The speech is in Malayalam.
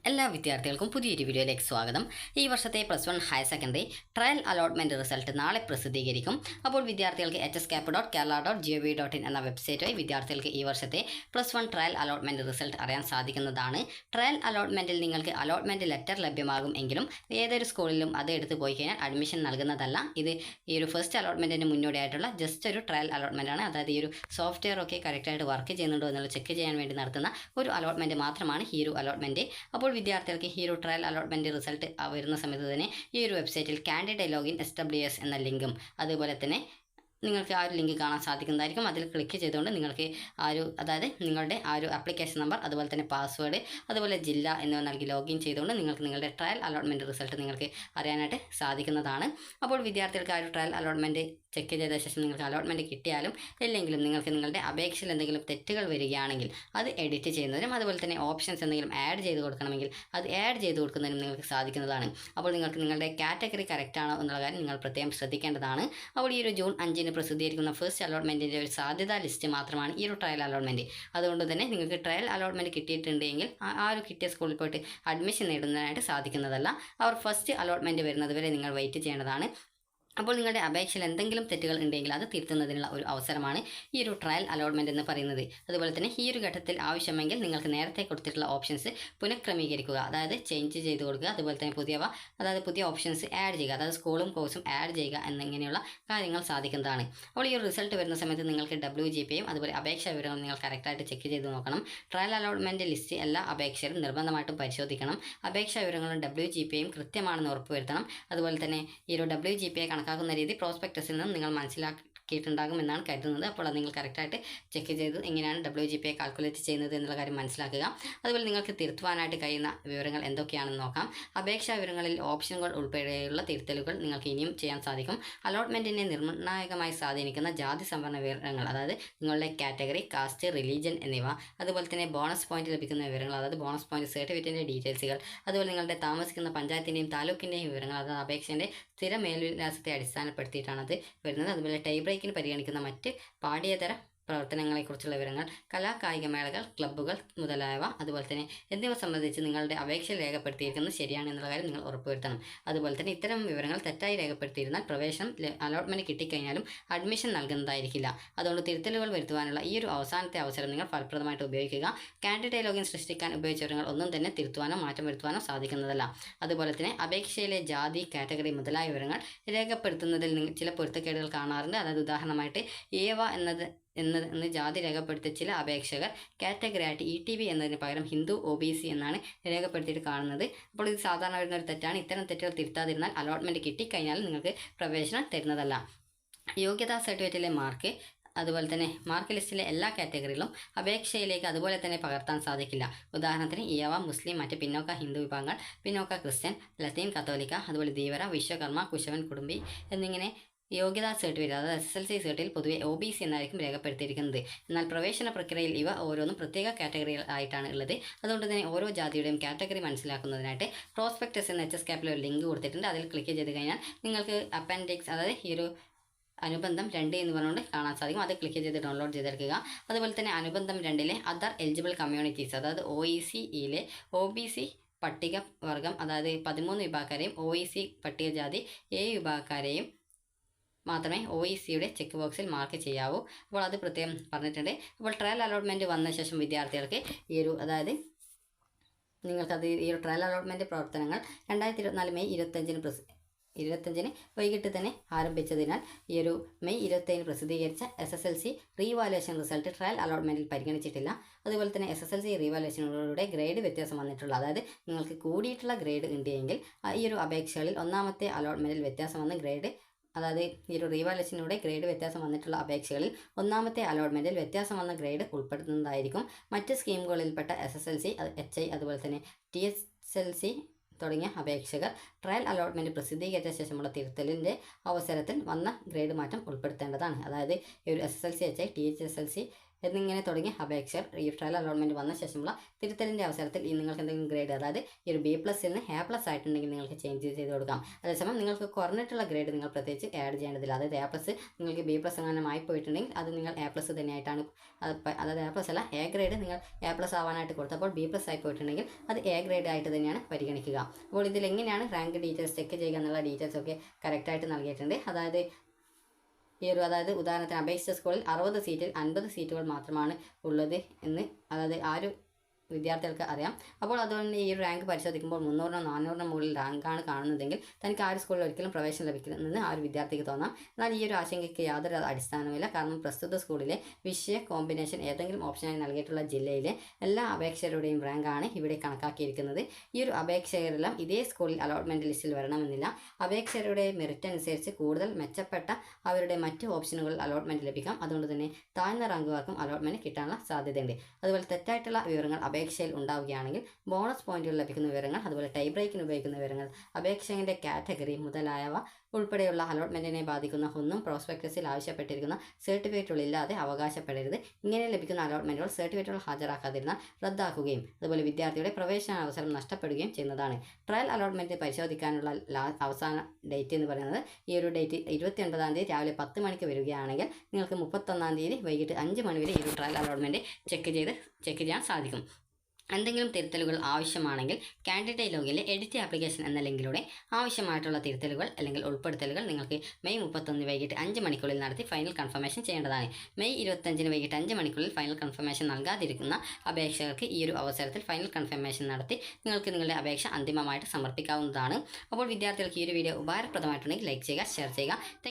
എല്ലാ വിദ്യാർത്ഥികൾക്കും പുതിയൊരു വീഡിയോയിലേക്ക് സ്വാഗതം. ഈ വർഷത്തെ +1 higher secondary trial allotment result നാളെ പ്രസിദ്ധീകരിക്കും. അപ്പോൾ വിദ്യാർത്ഥികൾക്ക് hscap.kerala.gov.in എന്ന വെബ്സൈറ്റ് വഴി വിദ്യാർത്ഥികൾക്ക് ഈ വർഷത്തെ +1 ട്രയൽ അലോട്ട്മെൻറ്റ് റിസൾട്ട് അറിയാൻ സാധിക്കുന്നതാണ്. ട്രയൽ അലോട്ട്മെൻറ്റിൽ നിങ്ങൾക്ക് അലോട്ട്മെൻറ്റ് ലെറ്റർ ലഭ്യമാകും എങ്കിലും ഏതൊരു സ്കൂളിലും അത് എടുത്ത് പോയി കഴിഞ്ഞാൽ അഡ്മിഷൻ നൽകുന്നതല്ല. ഇത് ഈ ഒരു ഫസ്റ്റ് അലോട്ട്മെൻറ്റിന് മുന്നോടിയായിട്ടുള്ള ജസ്റ്റ് ഒരു ട്രയൽ അലോട്ട്മെൻ്റ് ആണ്. അതായത് ഈ ഒരു സോഫ്റ്റ്വെയർ ഒക്കെ കറക്റ്റായിട്ട് വർക്ക് ചെയ്യുന്നുണ്ടോ എന്നുള്ളത് ചെക്ക് ചെയ്യാൻ വേണ്ടി നടത്തുന്ന ഒരു അലോട്ട്മെൻറ്റ് മാത്രമാണ് ഈ ഒരു അലോട്ട്മെൻറ്റ്. അപ്പോൾ വിദ്യാർത്ഥികൾക്ക് ഈ ഒരു ട്രയൽ അലോട്ട്മെൻറ്റ് റിസൾട്ട് വരുന്ന സമയത്ത് തന്നെ ഈ ഒരു വെബ്സൈറ്റിൽ കാൻഡിഡേറ്റ് ലോഗിൻ SWS എന്ന ലിങ്കും അതുപോലെ തന്നെ നിങ്ങൾക്ക് ആ ഒരു ലിങ്ക് കാണാൻ സാധിക്കുന്നതായിരിക്കും. അതിൽ ക്ലിക്ക് ചെയ്തുകൊണ്ട് നിങ്ങൾക്ക് അതായത് നിങ്ങളുടെ ആ ഒരു ആപ്ലിക്കേഷൻ നമ്പർ അതുപോലെ തന്നെ പാസ്വേഡ് അതുപോലെ ജില്ല എന്നിവ നൽകി ലോഗിൻ ചെയ്തുകൊണ്ട് നിങ്ങൾക്ക് നിങ്ങളുടെ ട്രയൽ അലോട്ട്മെൻറ്റ് റിസൾട്ട് നിങ്ങൾക്ക് അറിയാനായിട്ട് സാധിക്കുന്നതാണ്. അപ്പോൾ വിദ്യാർത്ഥികൾക്ക് ആ ഒരു ട്രയൽ അലോട്ട്മെൻറ്റ് ചെക്ക് ചെയ്ത ശേഷം നിങ്ങൾക്ക് അലോട്ട്മെൻറ്റ് കിട്ടിയാലും ഇല്ലെങ്കിലും നിങ്ങൾക്ക് നിങ്ങളുടെ അപേക്ഷയിൽ എന്തെങ്കിലും തെറ്റുകൾ വരികയാണെങ്കിൽ അത് എഡിറ്റ് ചെയ്യുന്നതിനും അതുപോലെ തന്നെ ഓപ്ഷൻസ് എന്തെങ്കിലും ആഡ് ചെയ്ത് കൊടുക്കണമെങ്കിൽ അത് ആഡ് ചെയ്ത് കൊടുക്കുന്നതിനും നിങ്ങൾക്ക് സാധിക്കുന്നതാണ്. അപ്പോൾ നിങ്ങൾക്ക് നിങ്ങളുടെ കാറ്റഗറി കറക്റ്റ് ആണോ എന്നുള്ള കാര്യം നിങ്ങൾ പ്രത്യേകം ശ്രദ്ധിക്കേണ്ടതാണ്. അപ്പോൾ ഈ ഒരു ജൂൺ 5 പ്രസിദ്ധീകരിക്കുന്ന ഫസ്റ്റ് അലോട്ട്മെൻറ്റിൻ്റെ ഒരു സാധ്യതാ ലിസ്റ്റ് മാത്രമാണ് ഈ ഒരു ട്രയൽ അലോട്ട്മെൻറ്റ്. അതുകൊണ്ട് തന്നെ നിങ്ങൾക്ക് ട്രയൽ അലോട്ട്മെൻറ്റ് കിട്ടിയിട്ടുണ്ടെങ്കിൽ ആ ഒരു കിട്ടിയ സ്കൂളിൽ പോയിട്ട് അഡ്മിഷൻ നേടുന്നതിനായിട്ട് സാധിക്കുന്നതല്ല. അവർ ഫസ്റ്റ് അലോട്ട്മെൻറ്റ് വരുന്നത് വരെ നിങ്ങൾ വെയിറ്റ് ചെയ്യേണ്ടതാണ്. അപ്പോൾ നിങ്ങളുടെ അപേക്ഷയിൽ എന്തെങ്കിലും തെറ്റുകൾ ഉണ്ടെങ്കിൽ അത് തിരുത്തുന്നതിനുള്ള ഒരു അവസരമാണ് ഈ ഒരു ട്രയൽ അലോട്ട്മെൻറ്റ് എന്ന് പറയുന്നത്. അതുപോലെ തന്നെ ഈ ഒരു ഘട്ടത്തിൽ ആവശ്യമെങ്കിൽ നിങ്ങൾക്ക് നേരത്തെ കൊടുത്തിട്ടുള്ള ഓപ്ഷൻസ് പുനഃക്രമീകരിക്കുക, അതായത് ചേഞ്ച് ചെയ്ത് കൊടുക്കുക. അതുപോലെ തന്നെ പുതിയ ഓപ്ഷൻസ് ആഡ് ചെയ്യുക, അതായത് സ്കൂളും കോഴ്സും ആഡ് ചെയ്യുക എന്നിങ്ങനെയുള്ള കാര്യങ്ങൾ സാധിക്കുന്നതാണ്. അപ്പോൾ ഈ ഒരു റിസൾട്ട് വരുന്ന സമയത്ത് നിങ്ങൾക്ക് WGPയും അതുപോലെ അപേക്ഷാ വിവരങ്ങളും നിങ്ങൾ കറക്റ്റായിട്ട് ചെക്ക് ചെയ്ത് നോക്കണം. ട്രയൽ അലോട്ട്മെൻറ്റ് ലിസ്റ്റ് എല്ലാ അപേക്ഷകരും നിർബന്ധമായിട്ടും പരിശോധിക്കണം. അപേക്ഷാ വിവരങ്ങളും WGPയും കൃത്യമാണെന്ന് ഉറപ്പുവരുത്തണം. അതുപോലെ തന്നെ ഈ ഒരു WGPയെ കണക്കാക്കുന്ന രീതി പ്രോസ്പെക്ടസിൽ നിന്നും നിങ്ങൾ മനസ്സിലാക്കിയിട്ടുണ്ടാകുമെന്നാണ് കരുതുന്നത്. അപ്പോൾ അത് നിങ്ങൾ കറക്റ്റായിട്ട് ചെക്ക് ചെയ്ത് എങ്ങനെയാണ് WGPയെ കാൽക്കുലേറ്റ് ചെയ്യുന്നത് എന്നുള്ള കാര്യം മനസ്സിലാക്കുക. അതുപോലെ നിങ്ങൾക്ക് തിരുത്തുവാനായിട്ട് കഴിയുന്ന വിവരങ്ങൾ എന്തൊക്കെയാണെന്ന് നോക്കാം. അപേക്ഷാ വിവരങ്ങളിൽ ഓപ്ഷനുകൾ ഉൾപ്പെടെയുള്ള തിരുത്തലുകൾ നിങ്ങൾക്ക് ഇനിയും ചെയ്യാൻ സാധിക്കും. അലോട്ട്മെൻറ്റിനെ നിർണായകമായി സ്വാധീനിക്കുന്ന ജാതി സംവരണ വിവരങ്ങൾ, അതായത് നിങ്ങളുടെ കാറ്റഗറി, കാസ്റ്റ്, റിലീജിയൻ എന്നിവ, അതുപോലെ തന്നെ ബോണസ് പോയിന്റ് ലഭിക്കുന്ന വിവരങ്ങൾ, അതായത് ബോണസ് പോയിന്റ് സർട്ടിഫിക്കറ്റിൻ്റെ ഡീറ്റെയിൽസുകൾ, അതുപോലെ നിങ്ങളുടെ താമസിക്കുന്ന പഞ്ചായത്തിൻ്റെയും താലൂക്കിൻ്റെയും വിവരങ്ങൾ, അതായത് അപേക്ഷൻ്റെ സ്ഥിര മേൽവിലാസത്തെ അടിസ്ഥാനപ്പെടുത്തിയിട്ടാണ് അത് വരുന്നത്. അതുപോലെ ടൈ ബ്രേക്കിന് പരിഗണിക്കുന്ന മറ്റ് പാഠ്യേതര പ്രവർത്തനങ്ങളെക്കുറിച്ചുള്ള വിവരങ്ങൾ, കായിക മേളകൾ, ക്ലബ്ബുകൾ മുതലായവ അതുപോലെ തന്നെ എന്നിവ സംബന്ധിച്ച് നിങ്ങളുടെ അപേക്ഷയിൽ രേഖപ്പെടുത്തിയിരിക്കുന്നത് ശരിയാണ് എന്നുള്ള കാര്യം നിങ്ങൾ ഉറപ്പുവരുത്തണം. അതുപോലെ തന്നെ ഇത്തരം വിവരങ്ങൾ തെറ്റായി രേഖപ്പെടുത്തിയിരുന്നാൽ പ്രവേശനം അലോട്ട്മെൻറ്റ് കിട്ടിക്കഴിഞ്ഞാലും അഡ്മിഷൻ നൽകുന്നതായിരിക്കില്ല. അതുകൊണ്ട് തിരുത്തലുകൾ വരുത്തുവാനുള്ള ഈ ഒരു അവസാനത്തെ അവസരം നിങ്ങൾ ഫലപ്രദമായിട്ട് ഉപയോഗിക്കുക. കാൻഡിഡേറ്റ് ലോഗിൻ സൃഷ്ടിക്കാൻ ഉപയോഗിച്ച വിവരങ്ങൾ ഒന്നും തന്നെ തിരുത്തുവാനോ മാറ്റം വരുത്തുവാനോ സാധിക്കുന്നതല്ല. അതുപോലെ തന്നെ അപേക്ഷയിലെ ജാതി, കാറ്റഗറി മുതലായ വിവരങ്ങൾ രേഖപ്പെടുത്തുന്നതിൽ ചില പൊരുത്തക്കേടുകൾ കാണാറുണ്ട്. അതായത് ഉദാഹരണമായിട്ട് ഏവ എന്ന് ജാതി രേഖപ്പെടുത്തിയ ചില അപേക്ഷകർ കാറ്റഗറി ആയിട്ട് ETB എന്നതിന് പകരം ഹിന്ദു OBC എന്നാണ് രേഖപ്പെടുത്തിയിട്ട് കാണുന്നത്. അപ്പോൾ ഇത് സാധാരണ വരുന്ന ഒരു തെറ്റാണ്. ഇത്തരം തെറ്റുകൾ തിരുത്താതിരുന്നാൽ അലോട്ട്മെൻറ്റ് കിട്ടിക്കഴിഞ്ഞാൽ നിങ്ങൾക്ക് പ്രവേശനം തരുന്നതല്ല. യോഗ്യതാ സർട്ടിഫിക്കറ്റിലെ മാർക്ക് അതുപോലെ തന്നെ മാർക്ക് ലിസ്റ്റിലെ എല്ലാ കാറ്റഗറികളും അപേക്ഷയിലേക്ക് അതുപോലെ തന്നെ പകർത്താൻ സാധിക്കില്ല. ഉദാഹരണത്തിന് ഈയവ, മുസ്ലിം, മറ്റ് പിന്നോക്ക ഹിന്ദു വിഭാഗങ്ങൾ, പിന്നോക്ക ക്രിസ്ത്യൻ, ലത്തീൻ കത്തോലിക്ക, അതുപോലെ ധീവര, വിശ്വകർമ്മ, കുശവൻ, കുടുംബി എന്നിങ്ങനെ യോഗ്യതാ സർട്ടിഫിക്കറ്റ്, അതായത് SSLC സർട്ടിൽ പൊതുവെ OBC എന്നായിരിക്കും രേഖപ്പെടുത്തിയിരിക്കുന്നത്. എന്നാൽ പ്രവേശന പ്രക്രിയയിൽ ഇവ ഓരോന്നും പ്രത്യേക കാറ്റഗറികൾ ആയിട്ടാണ് ഉള്ളത്. അതുകൊണ്ട് തന്നെ ഓരോ ജാതിയുടെയും കാറ്റഗറി മനസ്സിലാക്കുന്നതിനായിട്ട് പ്രോസ്പെക്ടസ് എന്ന HSCAPൽ ഒരു ലിങ്ക് കൊടുത്തിട്ടുണ്ട്. അതിൽ ക്ലിക്ക് ചെയ്ത് കഴിഞ്ഞാൽ നിങ്ങൾക്ക് അപ്പൻഡിക്സ്, അതായത് ഈ ഒരു അനുബന്ധം 2 എന്ന് പറഞ്ഞുകൊണ്ട് കാണാൻ സാധിക്കും. അത് ക്ലിക്ക് ചെയ്ത് ഡൗൺലോഡ് ചെയ്തെടുക്കുക. അതുപോലെ തന്നെ അനുബന്ധം 2ലെ അതർ എലിജിബിൾ കമ്മ്യൂണിറ്റീസ്, അതായത് OECയിലെ OBC പട്ടിക വർഗം, അതായത് 13 വിഭാഗക്കാരെയും OEC പട്ടികജാതി 7 വിഭാഗക്കാരെയും മാത്രമേ OECയുടെ ചെക്ക് ബോക്സിൽ മാർക്ക് ചെയ്യാവൂ. അപ്പോൾ അത് പ്രത്യേകം പറഞ്ഞിട്ടുണ്ട്. അപ്പോൾ ട്രയൽ അലോട്ട്മെൻറ്റ് വന്ന ശേഷം വിദ്യാർത്ഥികൾക്ക് അതായത് നിങ്ങൾക്കത് ഈ ഒരു ട്രയൽ അലോട്ട്മെൻറ്റ് പ്രവർത്തനങ്ങൾ 2024 മെയ് 25 വൈകിട്ട് തന്നെ ആരംഭിച്ചതിനാൽ ഈ ഒരു മെയ് 27 പ്രസിദ്ധീകരിച്ച SSLC റീവാലുവേഷൻ റിസൾട്ട് ട്രയൽ അലോട്ട്മെൻറ്റിൽ പരിഗണിച്ചിട്ടില്ല. അതുപോലെ തന്നെ SSLC റീവാലുവേഷനുകളുടെ ഗ്രേഡ് വ്യത്യാസം വന്നിട്ടുള്ള, അതായത് നിങ്ങൾക്ക് കൂടിയിട്ടുള്ള ഗ്രേഡ് ഉണ്ടെങ്കിൽ ഈ ഒരു അപേക്ഷകളിൽ ഒന്നാമത്തെ അലോട്ട്മെൻറ്റിൽ വ്യത്യാസം വന്ന ഗ്രേഡ്, അതായത് ഈ ഒരു റീവാലുവേഷനിലൂടെ ഗ്രേഡ് വ്യത്യാസം വന്നിട്ടുള്ള അപേക്ഷകളിൽ ഒന്നാമത്തെ അലോട്ട്മെൻറ്റിൽ വ്യത്യാസം വന്ന ഗ്രേഡ് ഉൾപ്പെടുത്തുന്നതായിരിക്കും. മറ്റ് സ്കീമുകളിൽപ്പെട്ട SSLC, HI അതുപോലെ തന്നെ TSLC തുടങ്ങിയ അപേക്ഷകർ ട്രയൽ അലോട്ട്മെൻറ്റ് പ്രസിദ്ധീകരിച്ച ശേഷമുള്ള തിരുത്തലിൻ്റെ അവസരത്തിൽ വന്ന ഗ്രേഡ് മാറ്റം ഉൾപ്പെടുത്തേണ്ടതാണ്. അതായത് ഈ ഒരു SSLC, HI, TSLC എന്നിങ്ങനെ തുടങ്ങിയ അപേക്ഷകർ ഈ ട്രയൽ അലോട്ട്മെൻറ്റ് വന്ന ശേഷമുള്ള തിരുത്തലിൻ്റെ അവസരത്തിൽ ഈ നിങ്ങൾക്ക് എന്തെങ്കിലും ഗ്രേഡ് അതായത് ഈ ഒരു B+ നിന്ന് A+ ആയിട്ടുണ്ടെങ്കിൽ നിങ്ങൾക്ക് ചേഞ്ച് ചെയ്ത് കൊടുക്കാം. അതേസമയം നിങ്ങൾക്ക് കുറഞ്ഞിട്ടുള്ള ഗ്രേഡ് നിങ്ങൾ പ്രത്യേകിച്ച് ആഡ് ചെയ്യേണ്ടതില്ല. അതായത് A+ നിങ്ങൾക്ക് B+ അങ്ങനെ ആയി പോയിട്ടുണ്ടെങ്കിൽ അത് നിങ്ങൾ A+ തന്നെയായിട്ടാണ് അതായത് A+ അല്ല A ഗ്രേഡ് നിങ്ങൾ A+ ആവാനായിട്ട് കൊടുത്തപ്പോൾ B+ ആയി പോയിട്ടുണ്ടെങ്കിൽ അത് A ഗ്രേഡ് ആയിട്ട് തന്നെയാണ് പരിഗണിക്കുക. അപ്പോൾ ഇതിൽ എങ്ങനെയാണ് റാങ്ക് ഡീറ്റെയിൽസ് ചെക്ക് ചെയ്യുക എന്നുള്ള ഡീറ്റെയിൽസ് ഒക്കെ കറക്റ്റായിട്ട് നൽകിയിട്ടുണ്ട്. അതായത് ഉദാഹരണത്തിന് അപേക്ഷിച്ച സ്കൂളിൽ 60 സീറ്റിൽ 50 സീറ്റുകൾ മാത്രമാണ് ഉള്ളത് എന്ന് അതായത് ആ ഒരു വിദ്യാർത്ഥികൾക്ക് അറിയാം. അപ്പോൾ അതുകൊണ്ട് ഈ ഒരു റാങ്ക് പരിശോധിക്കുമ്പോൾ 300-നോ 400-നോ മുകളിൽ റാങ്കാണ് കാണുന്നതെങ്കിൽ തനിക്ക് ആ ഒരു സ്കൂളിൽ ഒരിക്കലും പ്രവേശനം ലഭിക്കുമെന്ന് ആ ഒരു വിദ്യാർത്ഥിക്ക് തോന്നാം. എന്നാൽ ഈ ഒരു ആശങ്കയ്ക്ക് യാതൊരു അടിസ്ഥാനവുമില്ല. കാരണം പ്രസ്തുത സ്കൂളിലെ വിഷയ കോമ്പിനേഷൻ ഏതെങ്കിലും ഓപ്ഷനായി നൽകിയിട്ടുള്ള ജില്ലയിലെ എല്ലാ അപേക്ഷകരുടെയും റാങ്കാണ് ഇവിടെ കണക്കാക്കിയിരിക്കുന്നത്. ഈ ഒരു അപേക്ഷകരെല്ലാം ഇതേ സ്കൂളിൽ അലോട്ട്മെൻറ്റ് ലിസ്റ്റിൽ വരണമെന്നില്ല. അപേക്ഷകരുടെ മെറിറ്റ് അനുസരിച്ച് കൂടുതൽ മെച്ചപ്പെട്ട അവരുടെ മറ്റ് ഓപ്ഷനുകളിൽ അലോട്ട്മെൻറ്റ് ലഭിക്കാം. അതുകൊണ്ട് തന്നെ താഴ്ന്ന റാങ്കുകാർക്കും അലോട്ട്മെൻറ്റ് കിട്ടാനുള്ള സാധ്യതയുണ്ട്. അതുപോലെ തെറ്റായിട്ടുള്ള വിവരങ്ങൾ അപേക്ഷയിൽ ഉണ്ടാവുകയാണെങ്കിൽ ബോണസ് പോയിന്റുകൾ ലഭിക്കുന്ന വിവരങ്ങൾ, അതുപോലെ ടൈ ബ്രേക്കിന് ഉപയോഗിക്കുന്ന വിവരങ്ങൾ, അപേക്ഷകന്റെ കാറ്റഗറി മുതലായവ ഉൾപ്പെടെയുള്ള അലോട്ട്മെന്റിനെ ബാധിക്കുന്ന ഒന്നും പ്രോസ്പെക്ടസിൽ ആവശ്യപ്പെട്ടിരിക്കുന്ന സർട്ടിഫിക്കറ്റുകൾ ഇല്ലാതെ അവകാശപ്പെടരുത്. ഇങ്ങനെ ലഭിക്കുന്ന അലോട്ട്മെന്റുകൾ സർട്ടിഫിക്കറ്റുകൾ ഹാജരാക്കാതിരുന്നാൽ റദ്ദാക്കുകയും അതുപോലെ വിദ്യാർത്ഥിയുടെ പ്രവേശനാവസരം നഷ്ടപ്പെടുകയും ചെയ്യുന്നതാണ്. ട്രയൽ അലോട്ട്മെന്റ് പരിശോധിക്കാനുള്ള അവസാന ഡേറ്റ് എന്ന് പറയുന്നത് ഈ ഒരു ഡേറ്റ് 29-ാം തീയതി രാവിലെ 10 മണിക്ക് വരികയാണെങ്കിൽ നിങ്ങൾക്ക് 31-ാം തീയതി വൈകിട്ട് 5 മണി വരെ ഈ ഒരു ട്രയൽ അലോട്ട്മെന്റ് ചെക്ക് ചെയ്യാൻ സാധിക്കും. എന്തെങ്കിലും തിരുത്തലുകൾ ആവശ്യമാണെങ്കിൽ കാൻഡിഡേറ്റ് ലോഗിലെ എഡിറ്റ് ആപ്ലിക്കേഷൻ എന്ന ലിങ്കിലൂടെ ആവശ്യമായിട്ടുള്ള തിരുത്തലുകൾ അല്ലെങ്കിൽ ഉൾപ്പെടുത്തലുകൾ നിങ്ങൾക്ക് മെയ് 31 വൈകിട്ട് 5 മണിക്കുള്ളിൽ നടത്തി ഫൈനൽ കൺഫർമേഷൻ ചെയ്യേണ്ടതാണ്. മെയ് 25 വൈകിട്ട് 5 മണിക്കുള്ളിൽ ഫൈനൽ കൺഫർമേഷൻ നൽകാതിരിക്കുന്ന അപേക്ഷകർക്ക് ഈ ഒരു അവസരത്തിൽ ഫൈനൽ കൺഫർമേഷൻ നടത്തി നിങ്ങൾക്ക് നിങ്ങളുടെ അപേക്ഷ അന്തിമമായിട്ട് സമർപ്പിക്കാവുന്നതാണ്. അപ്പോൾ വിദ്യാർത്ഥികൾക്ക് ഈ ഒരു വീഡിയോ ഉപകാരപ്രദമായിട്ടുണ്ടെങ്കിൽ ലൈക്ക് ചെയ്യുക, ഷെയർ ചെയ്യുക.